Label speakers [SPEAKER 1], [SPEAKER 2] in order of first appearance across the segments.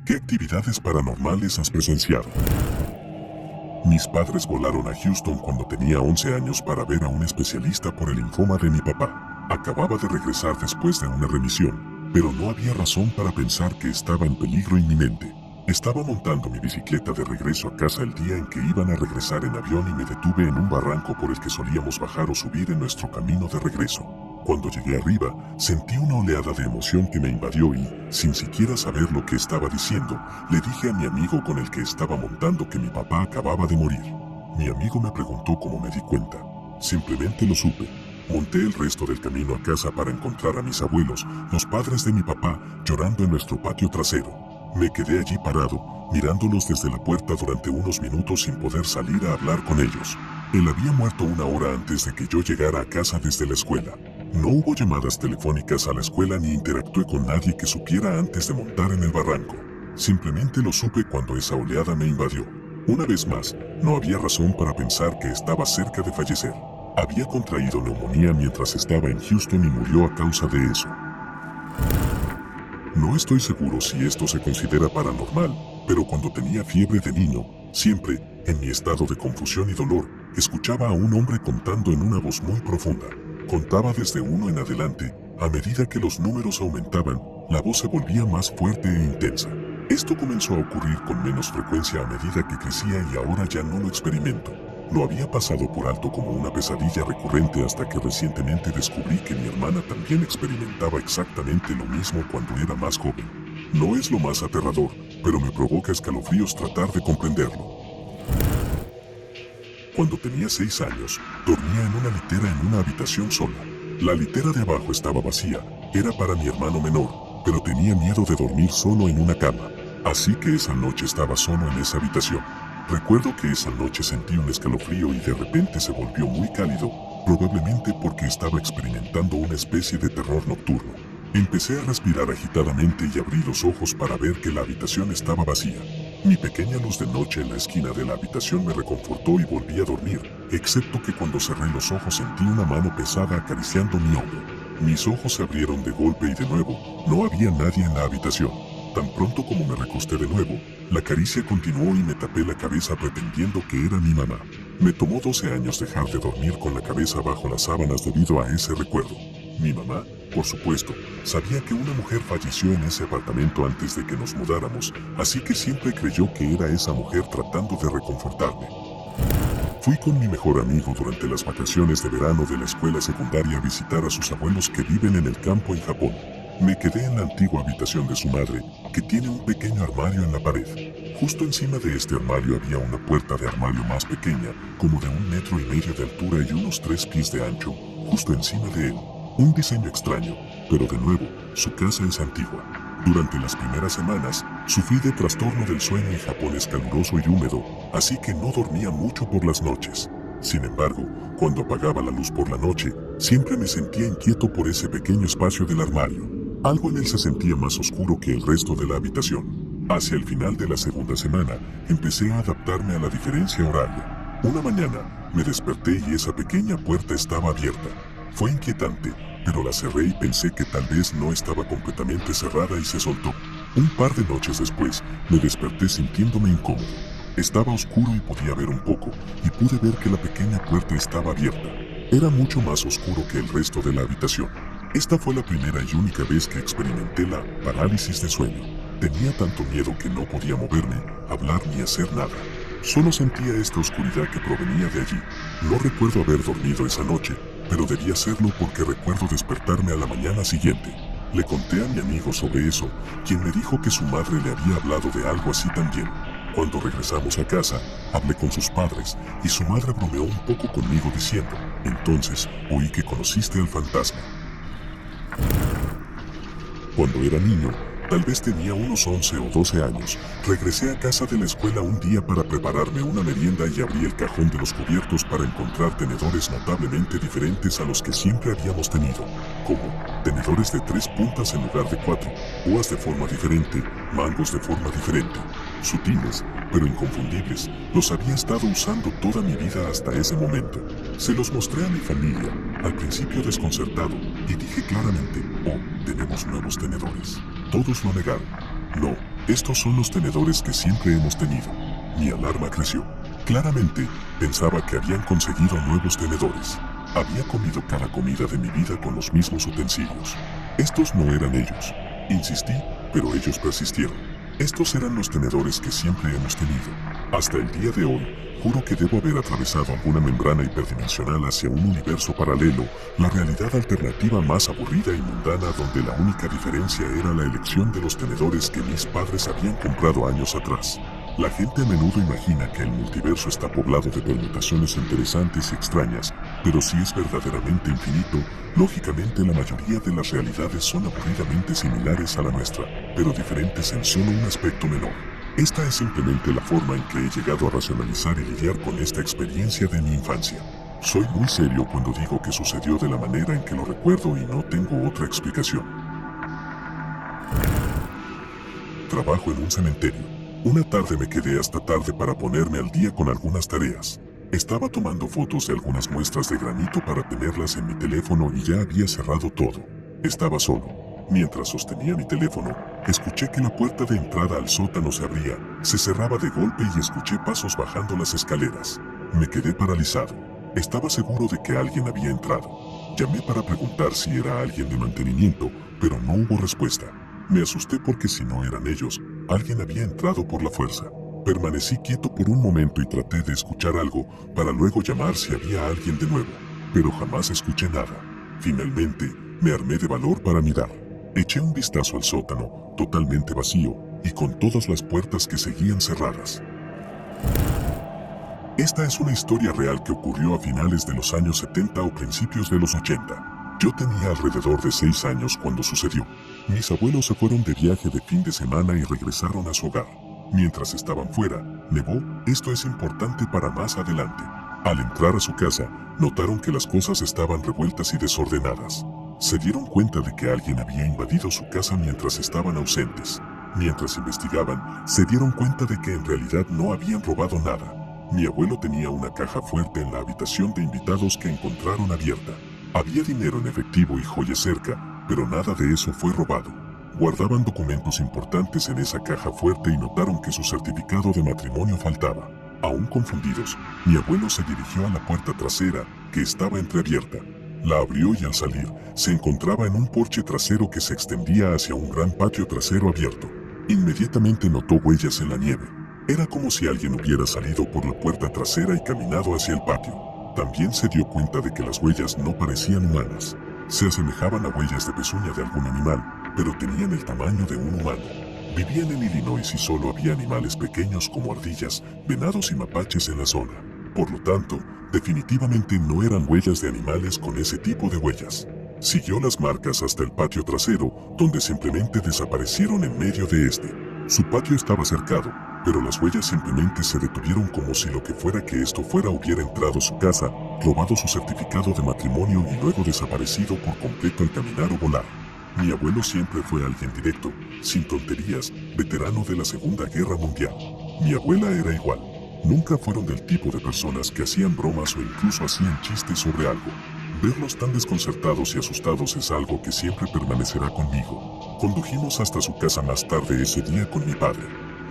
[SPEAKER 1] ¿Qué actividades paranormales has presenciado? Mis padres volaron a Houston cuando tenía 11 años para ver a un especialista por el linfoma de mi papá. Acababa de regresar después de una remisión, pero no había razón para pensar que estaba en peligro inminente. Estaba montando mi bicicleta de regreso a casa el día en que iban a regresar en avión y me detuve en un barranco por el que solíamos bajar o subir en nuestro camino de regreso. Cuando llegué arriba, sentí una oleada de emoción que me invadió y, sin siquiera saber lo que estaba diciendo, le dije a mi amigo con el que estaba montando que mi papá acababa de morir. Mi amigo me preguntó cómo me di cuenta. Simplemente lo supe. Monté el resto del camino a casa para encontrar a mis abuelos, los padres de mi papá, llorando en nuestro patio trasero. Me quedé allí parado, mirándolos desde la puerta durante unos minutos sin poder salir a hablar con ellos. Él había muerto una hora antes de que yo llegara a casa desde la escuela. No hubo llamadas telefónicas a la escuela ni interactué con nadie que supiera antes de montar en el barranco. Simplemente lo supe cuando esa oleada me invadió. Una vez más, no había razón para pensar que estaba cerca de fallecer. Había contraído neumonía mientras estaba en Houston y murió a causa de eso. No estoy seguro si esto se considera paranormal, pero cuando tenía fiebre de niño, siempre, en mi estado de confusión y dolor, escuchaba a un hombre contando en una voz muy profunda. Contaba desde 1 en adelante. A medida que los números aumentaban, la voz se volvía más fuerte e intensa. Esto comenzó a ocurrir con menos frecuencia a medida que crecía y ahora ya no lo experimento. Lo había pasado por alto como una pesadilla recurrente hasta que recientemente descubrí que mi hermana también experimentaba exactamente lo mismo cuando era más joven. No es lo más aterrador, pero me provoca escalofríos tratar de comprenderlo. Cuando tenía 6 años, dormía en una litera en una habitación sola. La litera de abajo estaba vacía, era para mi hermano menor, pero tenía miedo de dormir solo en una cama. Así que esa noche estaba solo en esa habitación. Recuerdo que esa noche sentí un escalofrío y de repente se volvió muy cálido, probablemente porque estaba experimentando una especie de terror nocturno. Empecé a respirar agitadamente y abrí los ojos para ver que la habitación estaba vacía. Mi pequeña luz de noche en la esquina de la habitación me reconfortó y volví a dormir, excepto que cuando cerré los ojos sentí una mano pesada acariciando mi hombro. Mis ojos se abrieron de golpe y de nuevo, no había nadie en la habitación. Tan pronto como me recosté de nuevo, la caricia continuó y me tapé la cabeza pretendiendo que era mi mamá. Me tomó 12 años dejar de dormir con la cabeza bajo las sábanas debido a ese recuerdo. Mi mamá, por supuesto, sabía que una mujer falleció en ese apartamento antes de que nos mudáramos, así que siempre creyó que era esa mujer tratando de reconfortarme. Fui con mi mejor amigo durante las vacaciones de verano de la escuela secundaria a visitar a sus abuelos que viven en el campo en Japón. Me quedé en la antigua habitación de su madre, que tiene un pequeño armario en la pared. Justo encima de este armario había una puerta de armario más pequeña, como de 1,5 metros de altura y unos 3 pies de ancho, justo encima de él. Un diseño extraño, pero de nuevo, su casa es antigua. Durante las primeras semanas, sufrí de trastorno del sueño y Japón es caluroso y húmedo, así que no dormía mucho por las noches. Sin embargo, cuando apagaba la luz por la noche, siempre me sentía inquieto por ese pequeño espacio del armario. Algo en él se sentía más oscuro que el resto de la habitación. Hacia el final de la segunda semana, empecé a adaptarme a la diferencia horaria. Una mañana, me desperté y esa pequeña puerta estaba abierta. Fue inquietante, pero la cerré y pensé que tal vez no estaba completamente cerrada y se soltó. Un par de noches después, me desperté sintiéndome incómodo. Estaba oscuro y podía ver un poco, y pude ver que la pequeña puerta estaba abierta. Era mucho más oscuro que el resto de la habitación. Esta fue la primera y única vez que experimenté la parálisis de sueño. Tenía tanto miedo que no podía moverme, hablar ni hacer nada. Solo sentía esta oscuridad que provenía de allí. No recuerdo haber dormido esa noche, pero debía hacerlo porque recuerdo despertarme a la mañana siguiente. Le conté a mi amigo sobre eso, quien me dijo que su madre le había hablado de algo así también. Cuando regresamos a casa, hablé con sus padres y su madre bromeó un poco conmigo diciendo, entonces, oí que conociste al fantasma. Cuando era niño, tal vez tenía unos 11 o 12 años, regresé a casa de la escuela un día para prepararme una merienda y abrí el cajón de los cubiertos para encontrar tenedores notablemente diferentes a los que siempre habíamos tenido, como tenedores de 3 puntas en lugar de 4, púas de forma diferente, mangos de forma diferente, sutiles, pero inconfundibles. Los había estado usando toda mi vida hasta ese momento. Se los mostré a mi familia, al principio desconcertado, y dije claramente, oh, tenemos nuevos tenedores. Todos lo negaron. No, Estos son los tenedores que siempre hemos tenido. Mi alarma creció. Claramente, pensaba que habían conseguido nuevos tenedores. Había comido cada comida de mi vida con los mismos utensilios. Estos no eran ellos. Insistí, pero ellos persistieron. Estos eran los tenedores que siempre hemos tenido. Hasta el día de hoy, juro que debo haber atravesado alguna membrana hiperdimensional hacia un universo paralelo, la realidad alternativa más aburrida y mundana donde la única diferencia era la elección de los tenedores que mis padres habían comprado años atrás. La gente a menudo imagina que el multiverso está poblado de permutaciones interesantes y extrañas, pero si es verdaderamente infinito, lógicamente la mayoría de las realidades son aburridamente similares a la nuestra, pero diferentes en solo un aspecto menor. Esta es simplemente la forma en que he llegado a racionalizar y lidiar con esta experiencia de mi infancia. Soy muy serio cuando digo que sucedió de la manera en que lo recuerdo y no tengo otra explicación. Trabajo en un cementerio. Una tarde me quedé hasta tarde para ponerme al día con algunas tareas. Estaba tomando fotos de algunas muestras de granito para tenerlas en mi teléfono y ya había cerrado todo. Estaba solo. Mientras sostenía mi teléfono, escuché que la puerta de entrada al sótano se abría, se cerraba de golpe y escuché pasos bajando las escaleras. Me quedé paralizado. Estaba seguro de que alguien había entrado. Llamé para preguntar si era alguien de mantenimiento, pero no hubo respuesta. Me asusté porque si no eran ellos, alguien había entrado por la fuerza. Permanecí quieto por un momento y traté de escuchar algo para luego llamar si había alguien de nuevo, pero jamás escuché nada. Finalmente, me armé de valor para mirar. Eché un vistazo al sótano, totalmente vacío, y con todas las puertas que seguían cerradas. Esta es una historia real que ocurrió a finales de los años 70 o principios de los 80. Yo tenía alrededor de 6 años cuando sucedió. Mis abuelos se fueron de viaje de fin de semana y regresaron a su hogar. Mientras estaban fuera, nevó. Esto es importante para más adelante. Al entrar a su casa, notaron que las cosas estaban revueltas y desordenadas. Se dieron cuenta de que alguien había invadido su casa mientras estaban ausentes. Mientras investigaban, se dieron cuenta de que en realidad no habían robado nada. Mi abuelo tenía una caja fuerte en la habitación de invitados que encontraron abierta. Había dinero en efectivo y joyas cerca, pero nada de eso fue robado. Guardaban documentos importantes en esa caja fuerte y notaron que su certificado de matrimonio faltaba. Aún confundidos, mi abuelo se dirigió a la puerta trasera, que estaba entreabierta. La abrió y al salir, se encontraba en un porche trasero que se extendía hacia un gran patio trasero abierto. Inmediatamente notó huellas en la nieve. Era como si alguien hubiera salido por la puerta trasera y caminado hacia el patio. También se dio cuenta de que las huellas no parecían humanas. Se asemejaban a huellas de pezuña de algún animal, pero tenían el tamaño de un humano. Vivían en Illinois y solo había animales pequeños como ardillas, venados y mapaches en la zona. Por lo tanto, definitivamente no eran huellas de animales con ese tipo de huellas. Siguió las marcas hasta el patio trasero, donde simplemente desaparecieron en medio de este. Su patio estaba cercado, pero las huellas simplemente se detuvieron como si lo que fuera que esto fuera hubiera entrado a su casa, robado su certificado de matrimonio y luego desaparecido por completo al caminar o volar. Mi abuelo siempre fue alguien directo, sin tonterías, veterano de la Segunda Guerra Mundial. Mi abuela era igual. Nunca fueron del tipo de personas que hacían bromas o incluso hacían chistes sobre algo. Verlos tan desconcertados y asustados es algo que siempre permanecerá conmigo. Condujimos hasta su casa más tarde ese día con mi padre.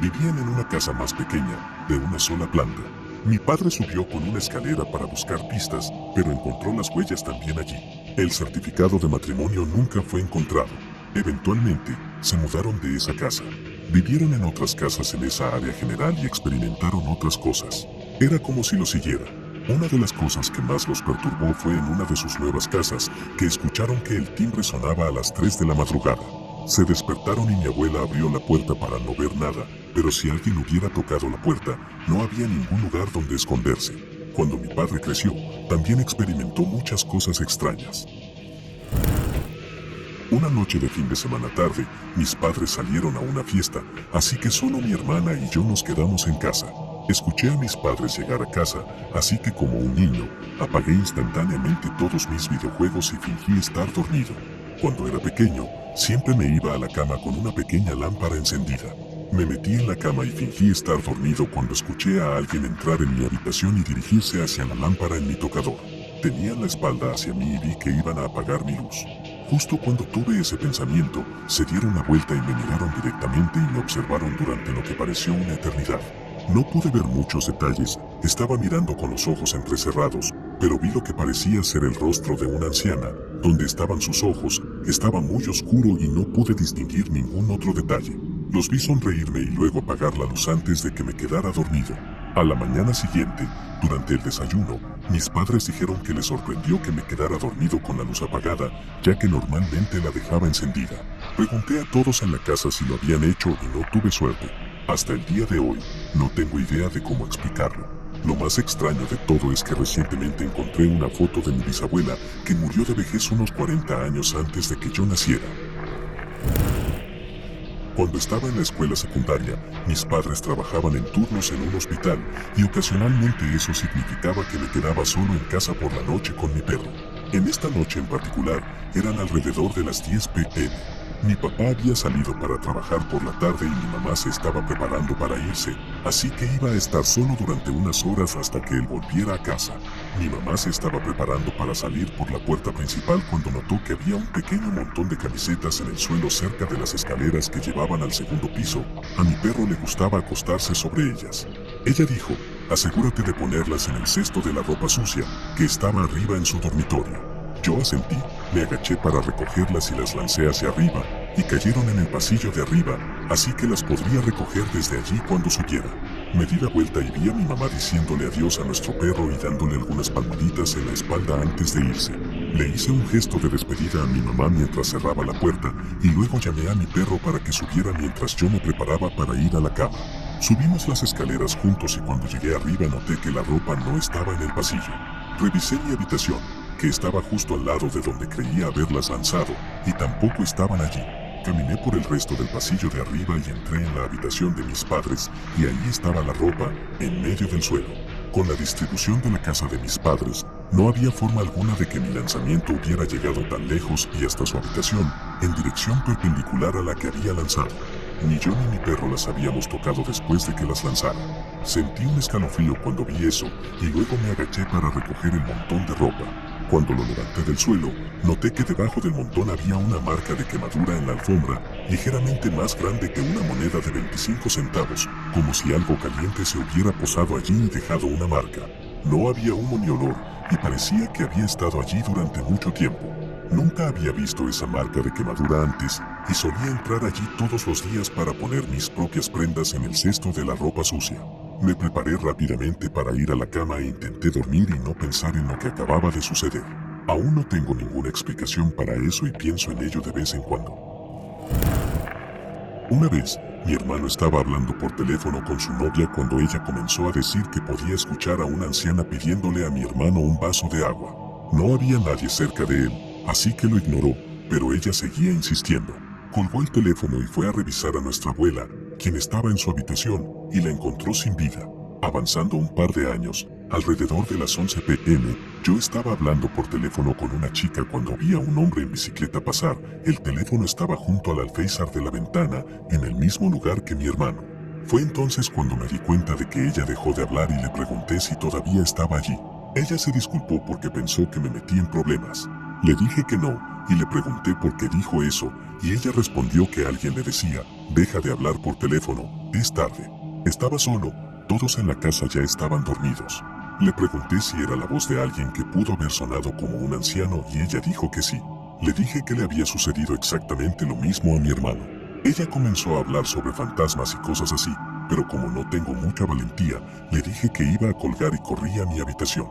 [SPEAKER 1] Vivían en una casa más pequeña, de una sola planta. Mi padre subió con una escalera para buscar pistas, pero encontró las huellas también allí. El certificado de matrimonio nunca fue encontrado. Eventualmente, se mudaron de esa casa. Vivieron en otras casas en esa área general y experimentaron otras cosas. Era como si lo siguiera. Una de las cosas que más los perturbó fue en una de sus nuevas casas, que escucharon que el timbre sonaba a las 3 de la madrugada. Se despertaron y mi abuela abrió la puerta para no ver nada, pero si alguien hubiera tocado la puerta, no había ningún lugar donde esconderse. Cuando mi padre creció, también experimentó muchas cosas extrañas. Una noche de fin de semana tarde, mis padres salieron a una fiesta, así que solo mi hermana y yo nos quedamos en casa. Escuché a mis padres llegar a casa, así que como un niño, apagué instantáneamente todos mis videojuegos y fingí estar dormido. Cuando era pequeño, siempre me iba a la cama con una pequeña lámpara encendida. Me metí en la cama y fingí estar dormido cuando escuché a alguien entrar en mi habitación y dirigirse hacia la lámpara en mi tocador. Tenían la espalda hacia mí y vi que iban a apagar mi luz. Justo cuando tuve ese pensamiento, se dieron la vuelta y me miraron directamente y me observaron durante lo que pareció una eternidad. No pude ver muchos detalles, estaba mirando con los ojos entrecerrados, pero vi lo que parecía ser el rostro de una anciana. Donde estaban sus ojos, estaba muy oscuro y no pude distinguir ningún otro detalle. Los vi sonreírme y luego apagar la luz antes de que me quedara dormido. A la mañana siguiente, durante el desayuno, mis padres dijeron que les sorprendió que me quedara dormido con la luz apagada, ya que normalmente la dejaba encendida. Pregunté a todos en la casa si lo habían hecho y no tuve suerte. Hasta el día de hoy, no tengo idea de cómo explicarlo. Lo más extraño de todo es que recientemente encontré una foto de mi bisabuela que murió de vejez unos 40 años antes de que yo naciera. Cuando estaba en la escuela secundaria, mis padres trabajaban en turnos en un hospital y ocasionalmente eso significaba que me quedaba solo en casa por la noche con mi perro. En esta noche en particular, eran alrededor de las 10 p.m. Mi papá había salido para trabajar por la tarde y mi mamá se estaba preparando para irse, así que iba a estar solo durante unas horas hasta que él volviera a casa. Mi mamá se estaba preparando para salir por la puerta principal cuando notó que había un pequeño montón de camisetas en el suelo cerca de las escaleras que llevaban al segundo piso. A mi perro le gustaba acostarse sobre ellas. Ella dijo, asegúrate de ponerlas en el cesto de la ropa sucia, que estaba arriba en su dormitorio. Yo asentí, me agaché para recogerlas y las lancé hacia arriba, y cayeron en el pasillo de arriba, así que las podría recoger desde allí cuando subiera. Me di la vuelta y vi a mi mamá diciéndole adiós a nuestro perro y dándole algunas palmaditas en la espalda antes de irse. Le hice un gesto de despedida a mi mamá mientras cerraba la puerta, y luego llamé a mi perro para que subiera mientras yo me preparaba para ir a la cama. Subimos las escaleras juntos y cuando llegué arriba noté que la ropa no estaba en el pasillo. Revisé mi habitación, que estaba justo al lado de donde creía haberlas lanzado, y tampoco estaban allí. Caminé por el resto del pasillo de arriba y entré en la habitación de mis padres, y ahí estaba la ropa, en medio del suelo. Con la distribución de la casa de mis padres, no había forma alguna de que mi lanzamiento hubiera llegado tan lejos y hasta su habitación, en dirección perpendicular a la que había lanzado. Ni yo ni mi perro las habíamos tocado después de que las lanzara. Sentí un escalofrío cuando vi eso, y luego me agaché para recoger el montón de ropa. Cuando lo levanté del suelo, noté que debajo del montón había una marca de quemadura en la alfombra, ligeramente más grande que una moneda de 25 centavos, como si algo caliente se hubiera posado allí y dejado una marca. No había humo ni olor, y parecía que había estado allí durante mucho tiempo. Nunca había visto esa marca de quemadura antes, y solía entrar allí todos los días para poner mis propias prendas en el cesto de la ropa sucia. Me preparé rápidamente para ir a la cama e intenté dormir y no pensar en lo que acababa de suceder. Aún no tengo ninguna explicación para eso y pienso en ello de vez en cuando. Una vez, mi hermano estaba hablando por teléfono con su novia cuando ella comenzó a decir que podía escuchar a una anciana pidiéndole a mi hermano un vaso de agua. No había nadie cerca de él, así que lo ignoró, pero ella seguía insistiendo. Colgó el teléfono y fue a revisar a nuestra abuela, quien estaba en su habitación, y la encontró sin vida. Avanzando un par de años, alrededor de las 11 p.m., yo estaba hablando por teléfono con una chica cuando vi a un hombre en bicicleta pasar. El teléfono estaba junto al alféizar de la ventana, en el mismo lugar que mi hermano. Fue entonces cuando me di cuenta de que ella dejó de hablar y le pregunté si todavía estaba allí. Ella se disculpó porque pensó que me metí en problemas. Le dije que no, y le pregunté por qué dijo eso, y ella respondió que alguien le decía, deja de hablar por teléfono, es tarde. Estaba solo, todos en la casa ya estaban dormidos. Le pregunté si era la voz de alguien que pudo haber sonado como un anciano y ella dijo que sí. Le dije que le había sucedido exactamente lo mismo a mi hermano. Ella comenzó a hablar sobre fantasmas y cosas así, pero como no tengo mucha valentía, le dije que iba a colgar y corrí a mi habitación.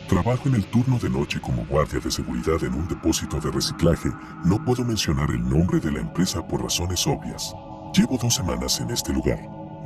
[SPEAKER 1] Trabajo en el turno de noche como guardia de seguridad en un depósito de reciclaje. No puedo mencionar el nombre de la empresa por razones obvias. Llevo 2 semanas en este lugar.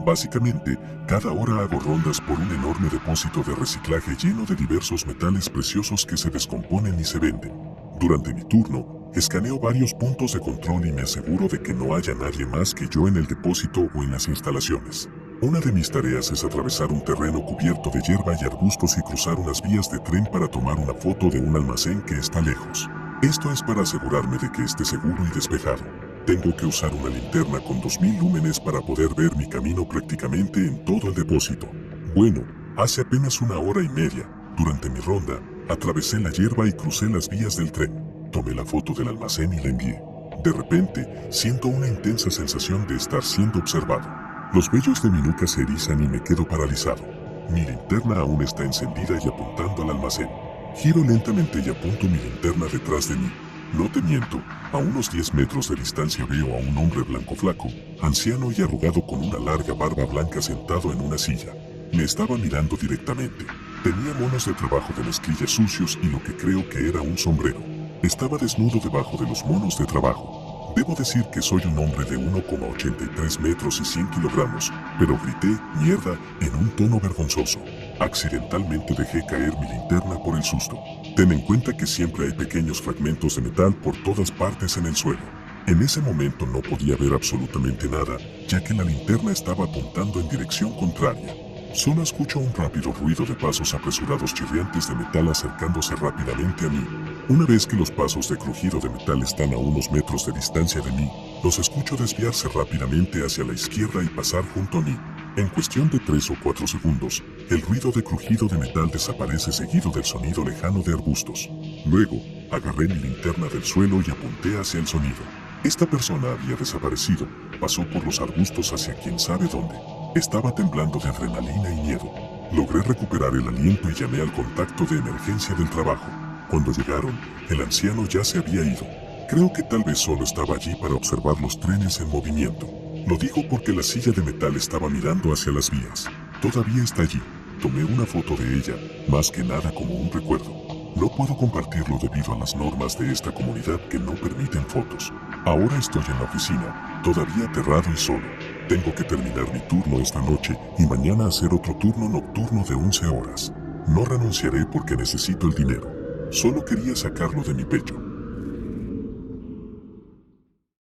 [SPEAKER 1] Básicamente, cada hora hago rondas por un enorme depósito de reciclaje lleno de diversos metales preciosos que se descomponen y se venden. Durante mi turno, escaneo varios puntos de control y me aseguro de que no haya nadie más que yo en el depósito o en las instalaciones. Una de mis tareas es atravesar un terreno cubierto de hierba y arbustos y cruzar unas vías de tren para tomar una foto de un almacén que está lejos. Esto es para asegurarme de que esté seguro y despejado. Tengo que usar una linterna con 2000 lúmenes para poder ver mi camino prácticamente en todo el depósito. Bueno, hace apenas 1 hora y media, durante mi ronda, atravesé la hierba y crucé las vías del tren. Tomé la foto del almacén y la envié. De repente, siento una intensa sensación de estar siendo observado. Los vellos de mi nuca se erizan y me quedo paralizado. Mi linterna aún está encendida y apuntando al almacén. Giro lentamente y apunto mi linterna detrás de mí. No te miento, a unos 10 metros de distancia veo a un hombre blanco flaco, anciano y arrugado con una larga barba blanca sentado en una silla. Me estaba mirando directamente. Tenía monos de trabajo de mezclilla sucios y lo que creo que era un sombrero. Estaba desnudo debajo de los monos de trabajo. Debo decir que soy un hombre de 1,83 metros y 100 kilogramos, pero grité "mierda" en un tono vergonzoso. Accidentalmente dejé caer mi linterna por el susto. Ten en cuenta que siempre hay pequeños fragmentos de metal por todas partes en el suelo. En ese momento no podía ver absolutamente nada, ya que la linterna estaba apuntando en dirección contraria. Solo escucho un rápido ruido de pasos apresurados chirriantes de metal acercándose rápidamente a mí. Una vez que los pasos de crujido de metal están a unos metros de distancia de mí, los escucho desviarse rápidamente hacia la izquierda y pasar junto a mí. En cuestión de 3 o 4 segundos, el ruido de crujido de metal desaparece seguido del sonido lejano de arbustos. Luego, agarré mi linterna del suelo y apunté hacia el sonido. Esta persona había desaparecido, pasó por los arbustos hacia quién sabe dónde. Estaba temblando de adrenalina y miedo. Logré recuperar el aliento y llamé al contacto de emergencia del trabajo. Cuando llegaron, el anciano ya se había ido. Creo que tal vez solo estaba allí para observar los trenes en movimiento. Lo digo porque la silla de metal estaba mirando hacia las vías. Todavía está allí. Tomé una foto de ella, más que nada como un recuerdo. No puedo compartirlo debido a las normas de esta comunidad que no permiten fotos. Ahora estoy en la oficina, todavía aterrado y solo. Tengo que terminar mi turno esta noche y mañana hacer otro turno nocturno de 11 horas. No renunciaré porque necesito el dinero. Solo quería sacarlo de mi pecho.